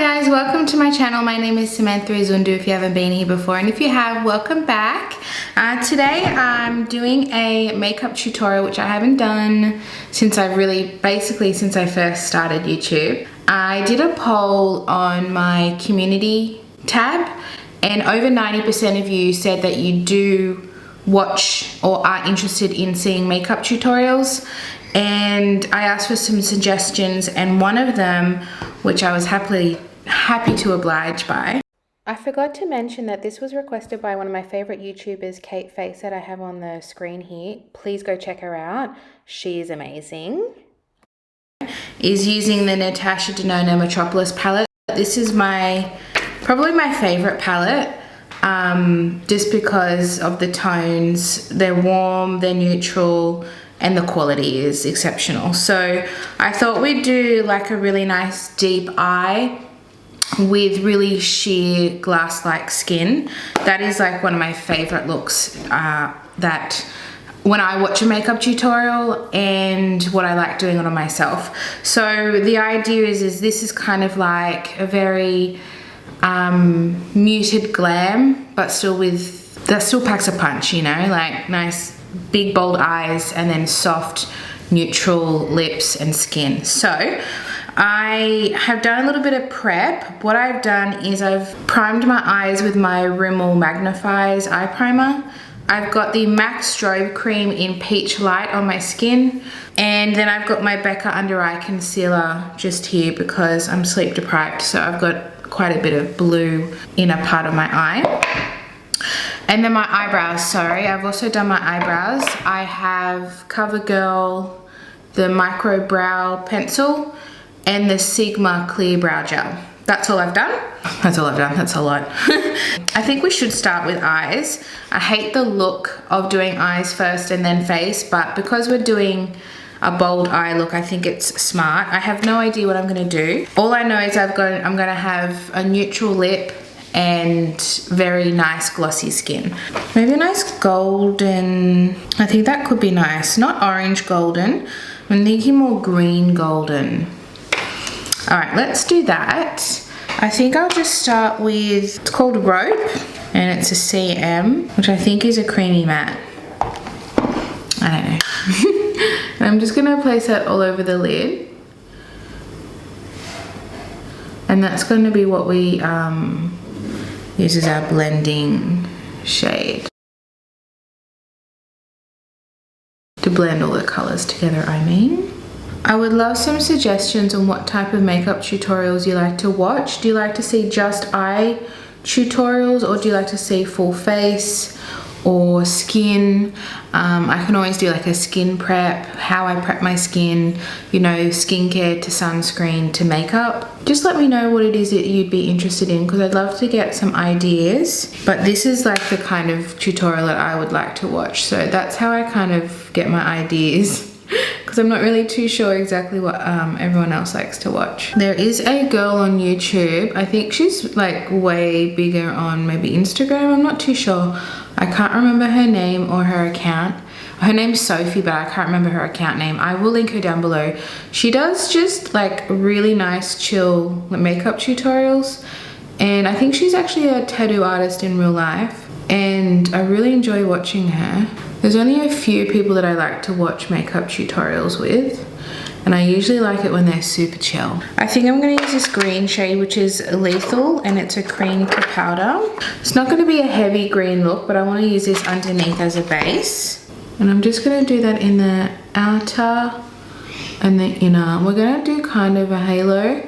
guys, welcome to my channel. My name is Samantha Izundu if you haven't been here before, and if you have, welcome back. Today I'm doing a makeup tutorial which I haven't done since I first started YouTube. I did a poll on my community tab and over 90% of you said that you do watch or are interested in seeing makeup tutorials, and I asked for some suggestions, and one of them, which I was happy to oblige by. I forgot to mention that this was requested by one of my favorite YouTubers, Kate Face, that I have on the screen here. Please go check her out. She is amazing. Is using the Natasha Denona Metropolis palette. This is probably my favorite palette. Just because of the tones. They're warm, they're neutral, and the quality is exceptional. So I thought we'd do like a really nice deep eye with really sheer glass-like skin. That is like one of my favorite looks that when I watch a makeup tutorial, and what I like doing it on myself. So the idea is this is kind of like a very muted glam, but that still packs a punch, you know, like nice big bold eyes and then soft neutral lips and skin. So I have done a little bit of prep. What I've done is I've primed my eyes with my Rimmel Magnifies eye primer. I've got the MAC Strobe Cream in Peach Light on my skin, and then I've got my Becca Under Eye Concealer just here because I'm sleep deprived, so I've got quite a bit of blue inner part of my eye. And then my eyebrows, sorry, I've also done my eyebrows. I have CoverGirl, the Micro Brow Pencil, and the Sigma Clear Brow Gel. That's all I've done. That's all I've done, that's a lot. I think we should start with eyes. I hate the look of doing eyes first and then face, but because we're doing a bold eye look, I think it's smart. I have no idea what I'm gonna do. All I know is I'm gonna have a neutral lip and very nice glossy skin. Maybe a nice golden, I think that could be nice. Not orange golden, I'm thinking more green golden. All right, let's do that. I think I'll just start with, it's called Rope, and it's a CM, which I think is a creamy matte. I don't know. And I'm just gonna place that all over the lid. And that's gonna be what we use as our blending shade. To blend all the colors together, I mean. I would love some suggestions on what type of makeup tutorials you like to watch. Do you like to see just eye tutorials, or do you like to see full face or skin? I can always do like a skin prep, how I prep my skin, you know, skincare to sunscreen to makeup. Just let me know what it is that you'd be interested in, because I'd love to get some ideas. But this is like the kind of tutorial that I would like to watch. So that's how I kind of get my ideas. Because I'm not really too sure exactly what everyone else likes to watch. There is a girl on YouTube, I think she's like way bigger on maybe Instagram, I'm not too sure. I can't remember her name or her account. Her name's Sophie, but I can't remember her account name. I will link her down below. She does just like really nice chill makeup tutorials, and I think she's actually a tattoo artist in real life, and I really enjoy watching her. There's only a few people that I like to watch makeup tutorials with, and I usually like it when they're super chill. I think I'm gonna use this green shade, which is Lethal, and it's a cream to powder. It's not gonna be a heavy green look, but I wanna use this underneath as a base. And I'm just gonna do that in the outer and the inner. We're gonna do kind of a halo,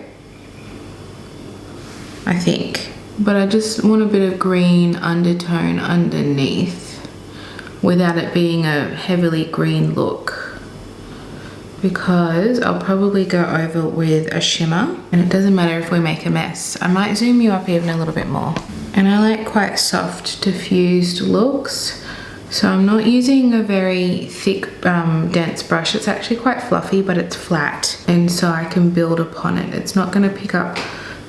I think. But I just want a bit of green undertone underneath, without it being a heavily green look, because I'll probably go over with a shimmer, and it doesn't matter if we make a mess. I might zoom you up even a little bit more. And I like quite soft diffused looks, so I'm not using a very thick dense brush. It's actually quite fluffy, but it's flat, and so I can build upon it. It's not going to pick up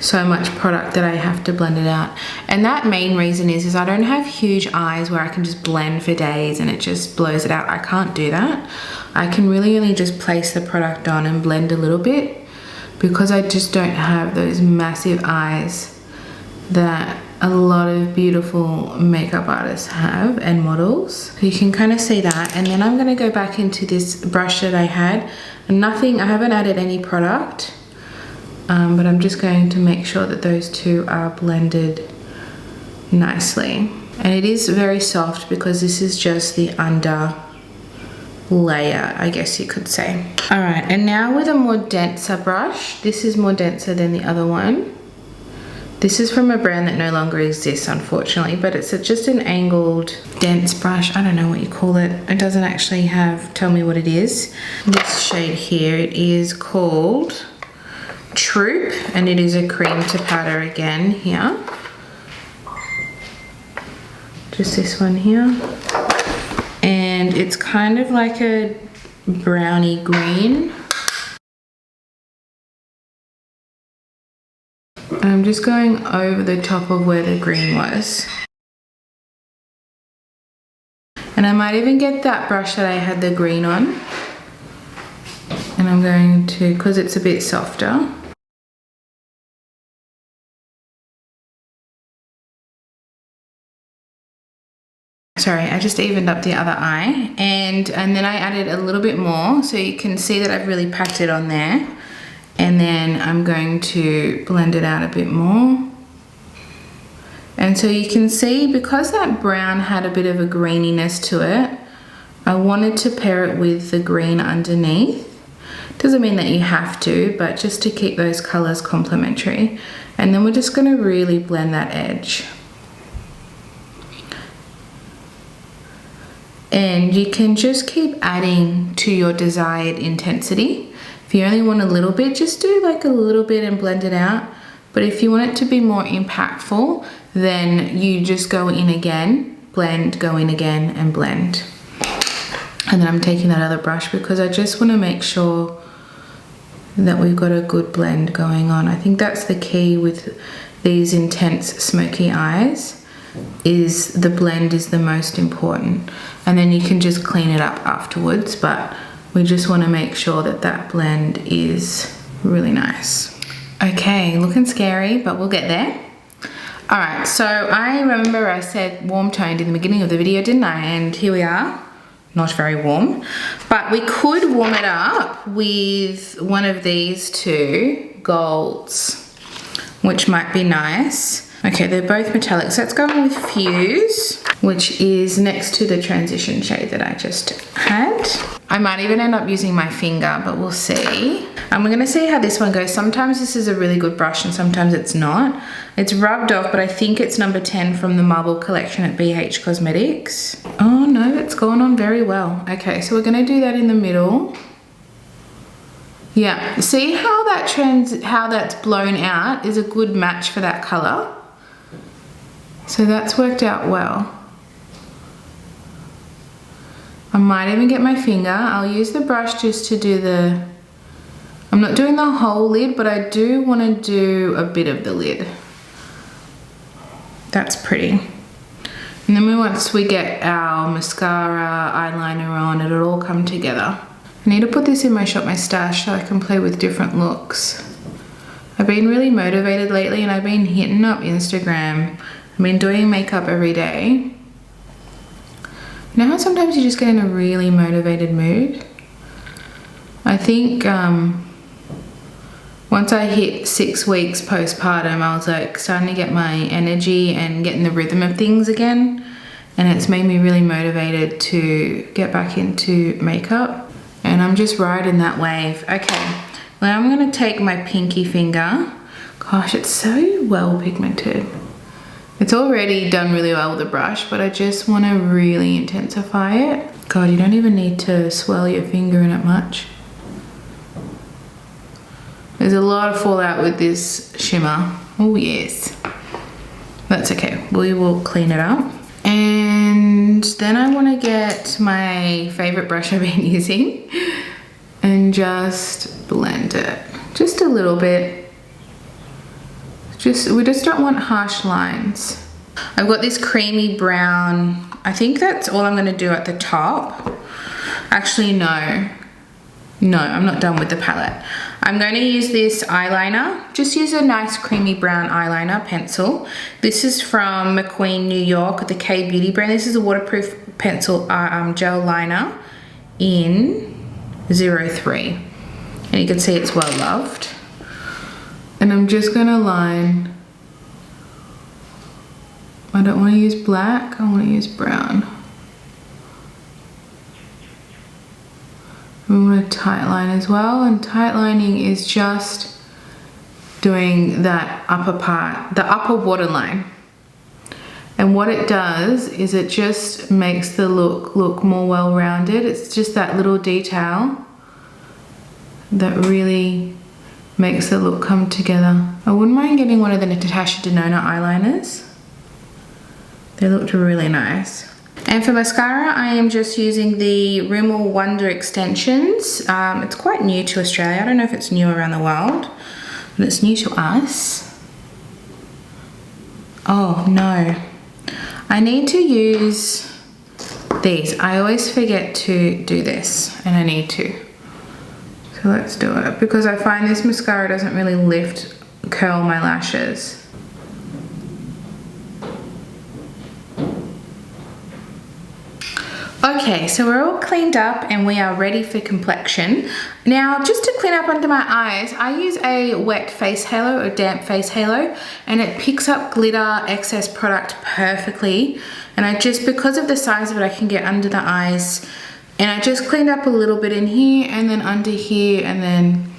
so much product that I have to blend it out. And that main reason is I don't have huge eyes where I can just blend for days and it just blows it out. I can't do that. I can really only just place the product on and blend a little bit. because I just don't have those massive eyes that a lot of beautiful makeup artists have and models. You can kind of see that. And then I'm going to go back into this brush that I had. I haven't added any product, but I'm just going to make sure that those two are blended nicely. And it is very soft because this is just the under layer, I guess you could say. All right, and now with a more denser brush. This is more denser than the other one. This is from a brand that no longer exists, unfortunately, but it's just an angled, dense brush. I don't know what you call it. It doesn't actually tell me what it is. This shade here, it is called Troop, and it is a cream to powder again here. Just this one here. And it's kind of like a brownie green. I'm just going over the top of where the green was. And I might even get that brush that I had the green on. And I'm going to, because it's a bit softer. Sorry, I just evened up the other eye. And then I added a little bit more, so you can see that I've really packed it on there. And then I'm going to blend it out a bit more. And so you can see, because that brown had a bit of a greeniness to it, I wanted to pair it with the green underneath. Doesn't mean that you have to, but just to keep those colors complementary. And then we're just going to really blend that edge. And you can just keep adding to your desired intensity. If you only want a little bit, just do like a little bit and blend it out. But if you want it to be more impactful, then you just go in again, blend, go in again and blend. And then I'm taking that other brush because I just want to make sure that we've got a good blend going on. I think that's the key with these intense smoky eyes, is the blend is the most important. And then you can just clean it up afterwards, but we just want to make sure that that blend is really nice. Okay, looking scary, but we'll get there. All right, so I remember I said warm toned in the beginning of the video, didn't I? And here we are, not very warm, but we could warm it up with one of these two golds, which might be nice. Okay, they're both metallic, so let's go on with Fizz, which is next to the transition shade that I just had. I might even end up using my finger, but we'll see. And we're gonna see how this one goes. Sometimes this is a really good brush and sometimes it's not. It's rubbed off, but I think it's number 10 from the Marble collection at BH Cosmetics. Oh no, it's gone on very well. Okay, so we're gonna do that in the middle. Yeah, see how that's blown out is a good match for that color. So that's worked out well. I might even get my finger. I'll use the brush just to do I'm not doing the whole lid, but I do want to do a bit of the lid. That's pretty. And then once we get our mascara, eyeliner on, it'll all come together. I need to put this in my Shop My Stash so I can play with different looks. I've been really motivated lately and I've been hitting up Instagram. I've been doing makeup every day. You know how sometimes you just get in a really motivated mood? I think once I hit 6 weeks postpartum, I was like starting to get my energy and getting the rhythm of things again. And it's made me really motivated to get back into makeup. And I'm just riding that wave. Okay, now I'm gonna take my pinky finger. Gosh, it's so well pigmented. It's already done really well with the brush, but I just want to really intensify it. God, you don't even need to swirl your finger in it much. There's a lot of fallout with this shimmer. Oh yes. That's okay, we will clean it up. And then I want to get my favorite brush I've been using and just blend it. Just a little bit. We just don't want harsh lines. I've got this creamy brown. I think that's all I'm going to do at the top. Actually, no. No, I'm not done with the palette. I'm going to use this eyeliner. Just use a nice creamy brown eyeliner pencil. This is from McQueen, New York, the K Beauty brand. This is a waterproof pencil gel liner in 03. And you can see it's well loved. And I'm just going to line. I don't want to use black, I want to use brown. We want to tight line as well, and tight lining is just doing that upper part, the upper waterline. And what it does is it just makes the look more well-rounded. It's just that little detail that really makes the look come together. I wouldn't mind getting one of the Natasha Denona eyeliners. They looked really nice. And for mascara, I am just using the Rimmel Wonder Extensions. It's quite new to Australia. I don't know if it's new around the world, but it's new to us. Oh no, I need to use these. I always forget to do this, and I need to. So let's do it, because I find this mascara doesn't really curl my lashes. Okay, so we're all cleaned up and we are ready for complexion. Now, just to clean up under my eyes, I use a wet face halo or damp face halo, and it picks up glitter excess product perfectly. And because of the size of it, I can get under the eyes. And I just cleaned up a little bit in here and then under here, and then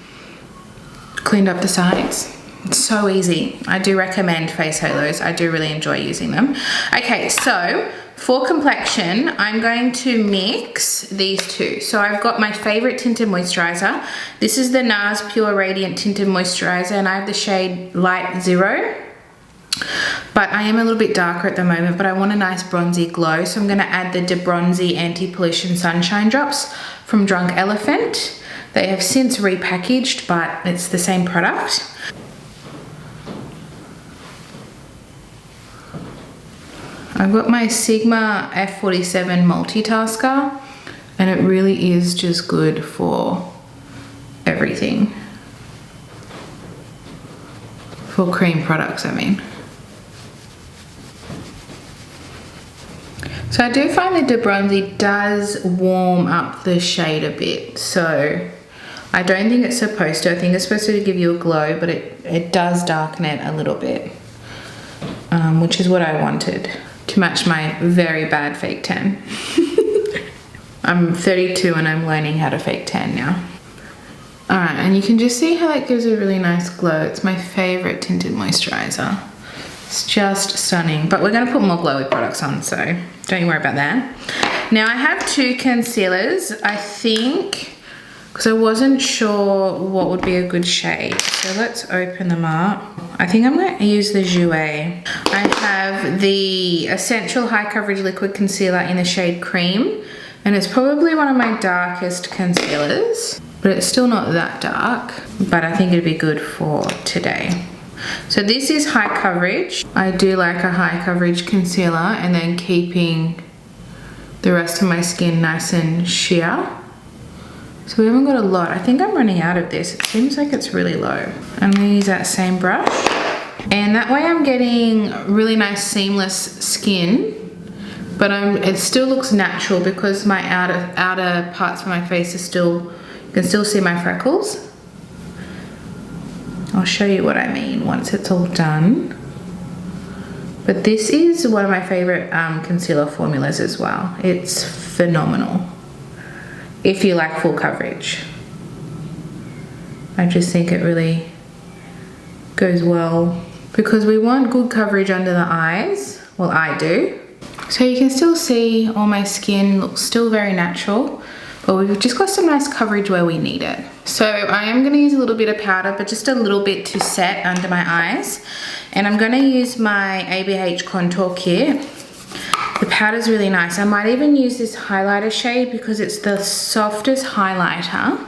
cleaned up the sides. It's so easy. I do recommend face halos. I do really enjoy using them. Okay, so for complexion, I'm going to mix these two. So I've got my favorite tinted moisturizer. This is the NARS Pure Radiant Tinted Moisturizer, and I have the shade Light 0. But I am a little bit darker at the moment, but I want a nice bronzy glow. So I'm gonna add the De Bronzy Anti-Pollution Sunshine Drops from Drunk Elephant. They have since repackaged, but it's the same product. I've got my Sigma F47 Multitasker, and it really is just good for everything. For cream products, I mean. So I do find the De Bronzy does warm up the shade a bit, so I don't think it's supposed to. I think it's supposed to give you a glow, but it does darken it a little bit, which is what I wanted to match my very bad fake tan. I'm 32 and I'm learning how to fake tan now. Alright, and you can just see how that gives a really nice glow. It's my favorite tinted moisturizer. It's just stunning, but we're gonna put more glowy products on, so don't you worry about that. Now I have two concealers, I think, because I wasn't sure what would be a good shade. So let's open them up. I think I'm going to use the Jouer. I have the Essential High Coverage Liquid Concealer in the shade Cream, and it's probably one of my darkest concealers, but it's still not that dark, but I think it'd be good for today. So this is high coverage. I do like a high coverage concealer, and then keeping the rest of my skin nice and sheer. So we haven't got a lot. I think I'm running out of this. It seems like it's really low. I'm gonna use that same brush. And that way I'm getting really nice seamless skin, but it still looks natural because my outer parts of my face are still, you can still see my freckles. I'll show you what I mean once it's all done. But this is one of my favorite concealer formulas as well. It's phenomenal if you like full coverage. I just think it really goes well because we want good coverage under the eyes. Well, I do. So you can still see all my skin looks still very natural, but we've just got some nice coverage where we need it. So I am going to use a little bit of powder, but just a little bit to set under my eyes. And I'm going to use my ABH Contour Kit. The powder's really nice. I might even use this highlighter shade because it's the softest highlighter.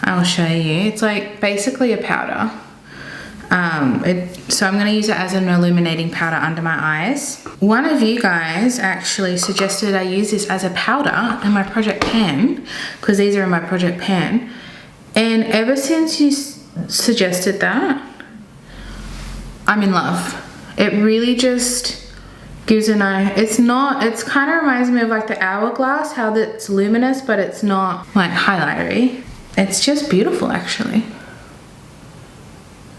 I'll show you. It's like basically a powder. So I'm going to use it as an illuminating powder under my eyes. One of you guys actually suggested I use this as a powder in my Project Pan, because these are in my Project Pan. And ever since you suggested that, I'm in love. It really just gives a nice, it's kind of reminds me of like the Hourglass, how it's luminous, but it's not like highlightery. It's just beautiful actually.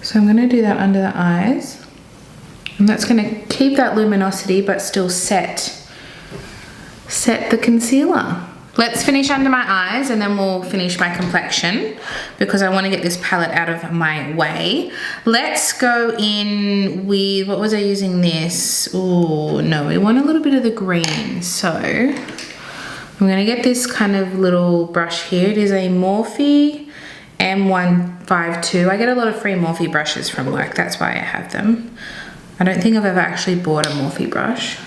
So I'm gonna do that under the eyes. And that's gonna keep that luminosity, but still set the concealer. Let's finish under my eyes and then we'll finish my complexion because I want to get this palette out of my way. Let's go in with, what was I using this? Oh no, we want a little bit of the green. So I'm going to get this kind of little brush here. It is a Morphe M152. I get a lot of free Morphe brushes from work. That's why I have them. I don't think I've ever actually bought a Morphe brush.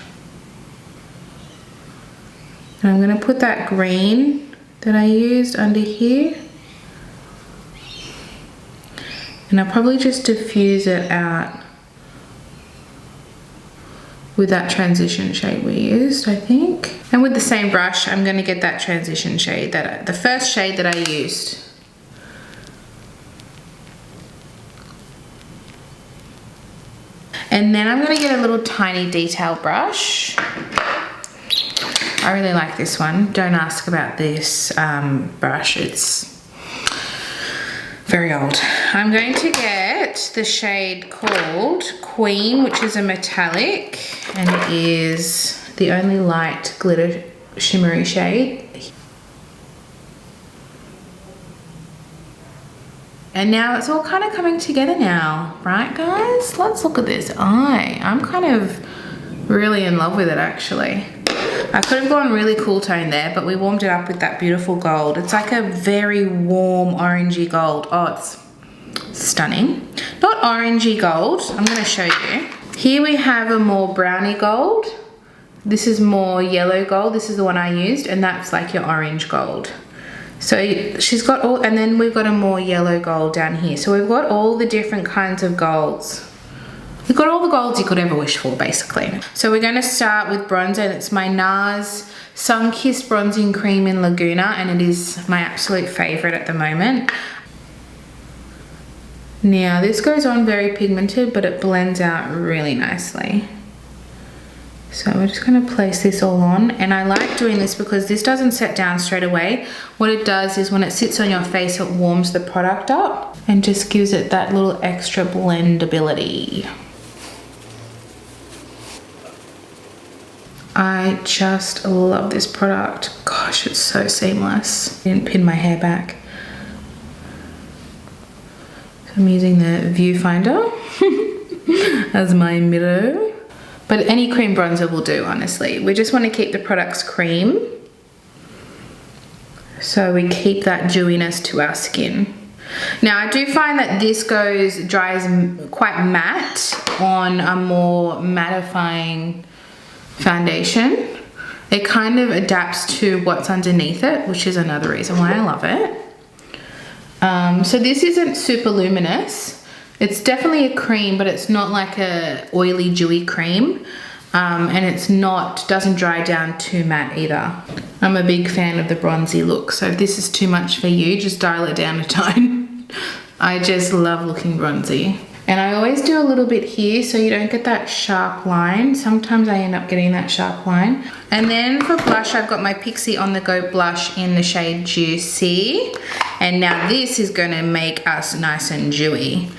And I'm going to put that green that I used under here. And I'll probably just diffuse it out with that transition shade we used, I think. And with the same brush, I'm going to get that transition shade, the first shade that I used. And then I'm going to get a little tiny detail brush. I really like this one. Don't ask about this brush. It's very old. I'm going to get the shade called Queen, which is a metallic, and it is the only light glitter shimmery shade. And now it's all kind of coming together now, right guys? Let's look at this eye. I'm kind of really in love with it actually. I could have gone really cool tone there, but we warmed it up with that beautiful gold. It's like a very warm orangey gold. Oh, it's stunning. Not orangey gold, I'm gonna show you. Here we have a more browny gold. This is more yellow gold. This is the one I used, and that's like your orange gold. So she's got all, and then we've got a more yellow gold down here. So we've got all the different kinds of golds. We've got all the golds you could ever wish for, basically. So we're going to start with bronzer, and it's my NARS Sunkissed Bronzing Cream in Laguna, and it is my absolute favorite at the moment. Now, this goes on very pigmented, but it blends out really nicely. So we're just going to place this all on, and I like doing this because this doesn't set down straight away. What it does is when it sits on your face, it warms the product up and just gives it that little extra blendability. I just love this product. Gosh, it's so seamless. I didn't pin my hair back. So I'm using the viewfinder as my mirror. But any cream bronzer will do, honestly. We just want to keep the products cream, so we keep that dewiness to our skin. Now, I do find that this dries quite matte on a more mattifying foundation. It kind of adapts to what's underneath it, which is another reason why I love it. So this isn't super luminous. It's definitely a cream, but it's not like a oily, dewy cream. And it's doesn't dry down too matte either. I'm a big fan of the bronzy look, so if this is too much for you, just dial it down a tone. I just love looking bronzy. And I always do a little bit here so you don't get that sharp line. Sometimes I end up getting that sharp line. And then for blush, I've got my Pixie On The Go blush in the shade Juicy. And now this is gonna make us nice and dewy.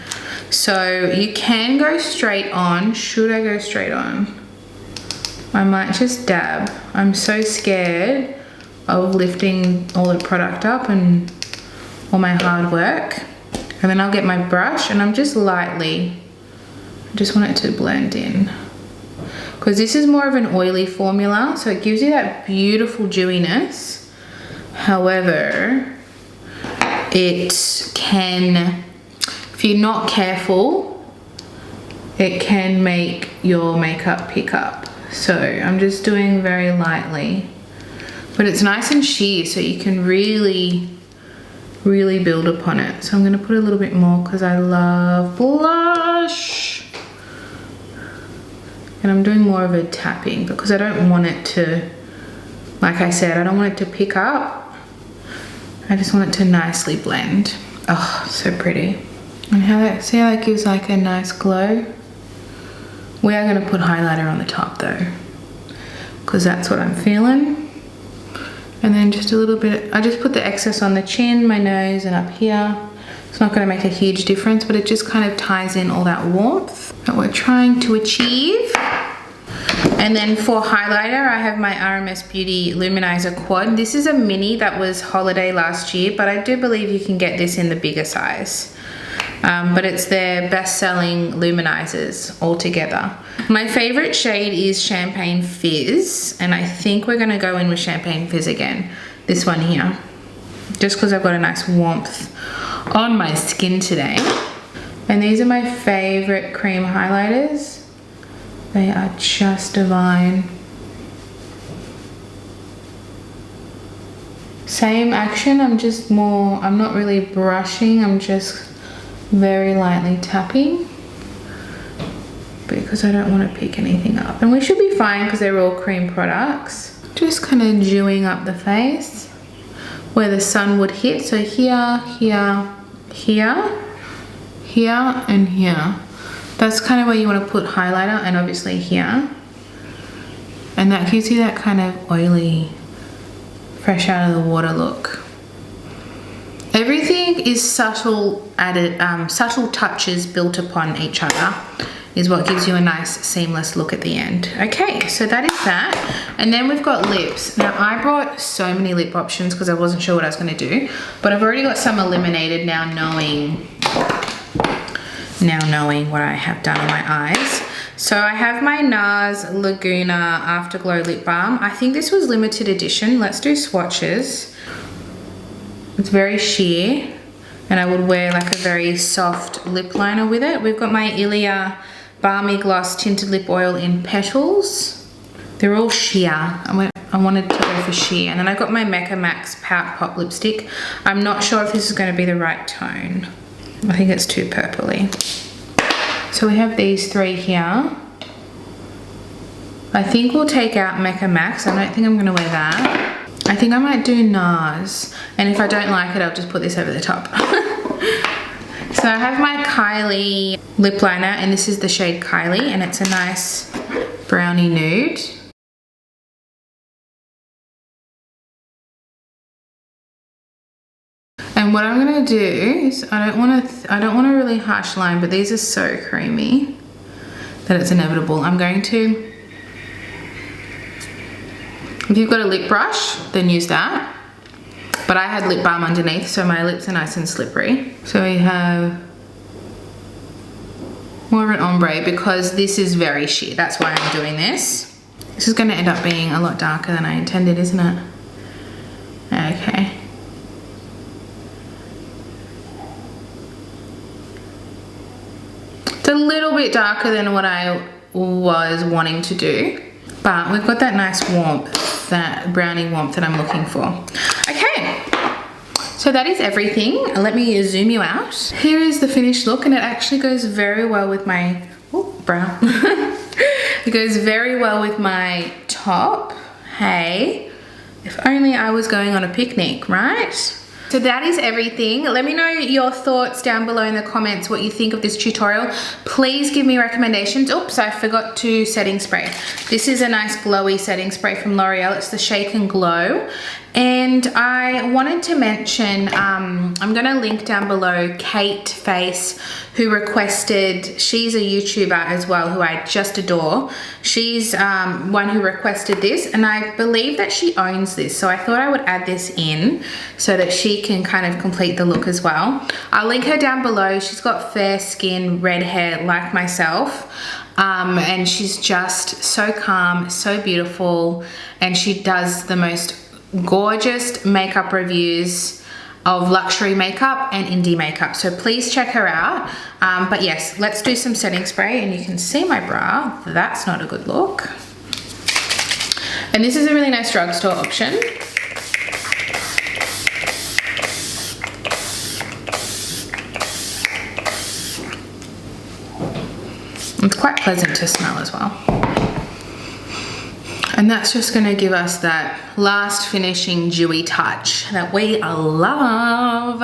So you can go straight on. Should I go straight on? I might just dab. I'm so scared of lifting all the product up and all my hard work. And then I'll get my brush and I'm just lightly, I just want it to blend in. Because this is more of an oily formula, so it gives you that beautiful dewiness. However, it can, if you're not careful, it can make your makeup pick up. So I'm just doing very lightly. But it's nice and sheer, so you can really build upon it. So I'm going to put a little bit more because I love blush. And I'm doing more of a tapping because I don't want it to, like I said, I don't want it to pick up. I just want it to nicely blend. Oh, so pretty. And how that, see how that gives like a nice glow? We are gonna put highlighter on the top though, because that's what I'm feeling. And then just a little bit, I just put the excess on the chin, my nose, and up here. It's not gonna make a huge difference, but it just kind of ties in all that warmth that we're trying to achieve. And then for highlighter, I have my RMS Beauty Luminizer Quad. This is a mini that was holiday last year, but I do believe you can get this in the bigger size. But it's their best-selling luminizers altogether. My favorite shade is Champagne Fizz, and I think we're gonna go in with Champagne Fizz again. This one here, just because I've got a nice warmth on my skin today. And these are my favorite cream highlighters. They are just divine. Same action, I'm not really brushing, I'm just very lightly tapping because I don't want to pick anything up. And we should be fine because they're all cream products. Just kind of dewing up the face where the sun would hit. So here, here, here, here, and here. That's kind of where you want to put highlighter, and obviously here. And that gives you that kind of oily, fresh out of the water look. Everything is subtle touches built upon each other is what gives you a nice seamless look at the end. Okay, so that is that. And then we've got lips. Now I brought so many lip options because I wasn't sure what I was gonna do, but I've already got some eliminated now knowing what I have done on my eyes. So I have my NARS Laguna Afterglow Lip Balm. I think this was limited edition. Let's do swatches. It's very sheer, and I would wear like a very soft lip liner with it. We've got my Ilia Balmy Gloss Tinted Lip Oil in Petals. They're all sheer. I wanted to go for sheer. And then I got my Mecca Max Pout Pop Lipstick. I'm not sure if this is going to be the right tone. I think it's too purpley. So we have these three here. I think we'll take out Mecca Max. I don't think I'm going to wear that. I think I might do NARS, and if I don't like it, I'll just put this over the top. So I have my Kylie Lip Liner, and this is the shade Kylie, and it's a nice brownie nude. And what I'm gonna do is, I don't want to really harsh line, but these are so creamy that it's inevitable. I'm going to, if you've got a lip brush, then use that. But I had lip balm underneath, so my lips are nice and slippery. So we have more of an ombre because this is very sheer. That's why I'm doing this. This is going to end up being a lot darker than I intended, isn't it? Okay. It's a little bit darker than what I was wanting to do. But we've got that nice warmth, that brownie warmth that I'm looking for. Okay, so that is everything. Let me zoom you out. Here is the finished look, and it actually goes very well with my, brow. It goes very well with my top. Hey, if only I was going on a picnic, right? So that is everything. Let me know your thoughts down below in the comments, what you think of this tutorial. Please give me recommendations. Oops, I forgot to setting spray. This is a nice glowy setting spray from L'Oreal. It's the Shake and Glow. And I wanted to mention, I'm gonna link down below Kate Face, who requested, she's a YouTuber as well, who I just adore. She's one who requested this, and I believe that she owns this. So I thought I would add this in so that she can kind of complete the look as well. I'll link her down below. She's got fair skin, red hair like myself. And she's just so calm, so beautiful, and she does the most gorgeous makeup reviews of luxury makeup and indie makeup, so please check her out. But yes, let's do some setting spray, and you can see my brow. That's not a good look. And this is a really nice drugstore option. It's quite pleasant to smell as well. And that's just gonna give us that last finishing dewy touch that we love.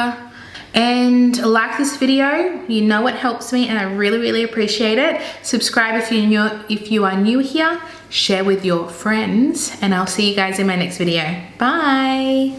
And like this video, you know it helps me and I really appreciate it. Subscribe if you are new here, share with your friends, and I'll see you guys in my next video. Bye.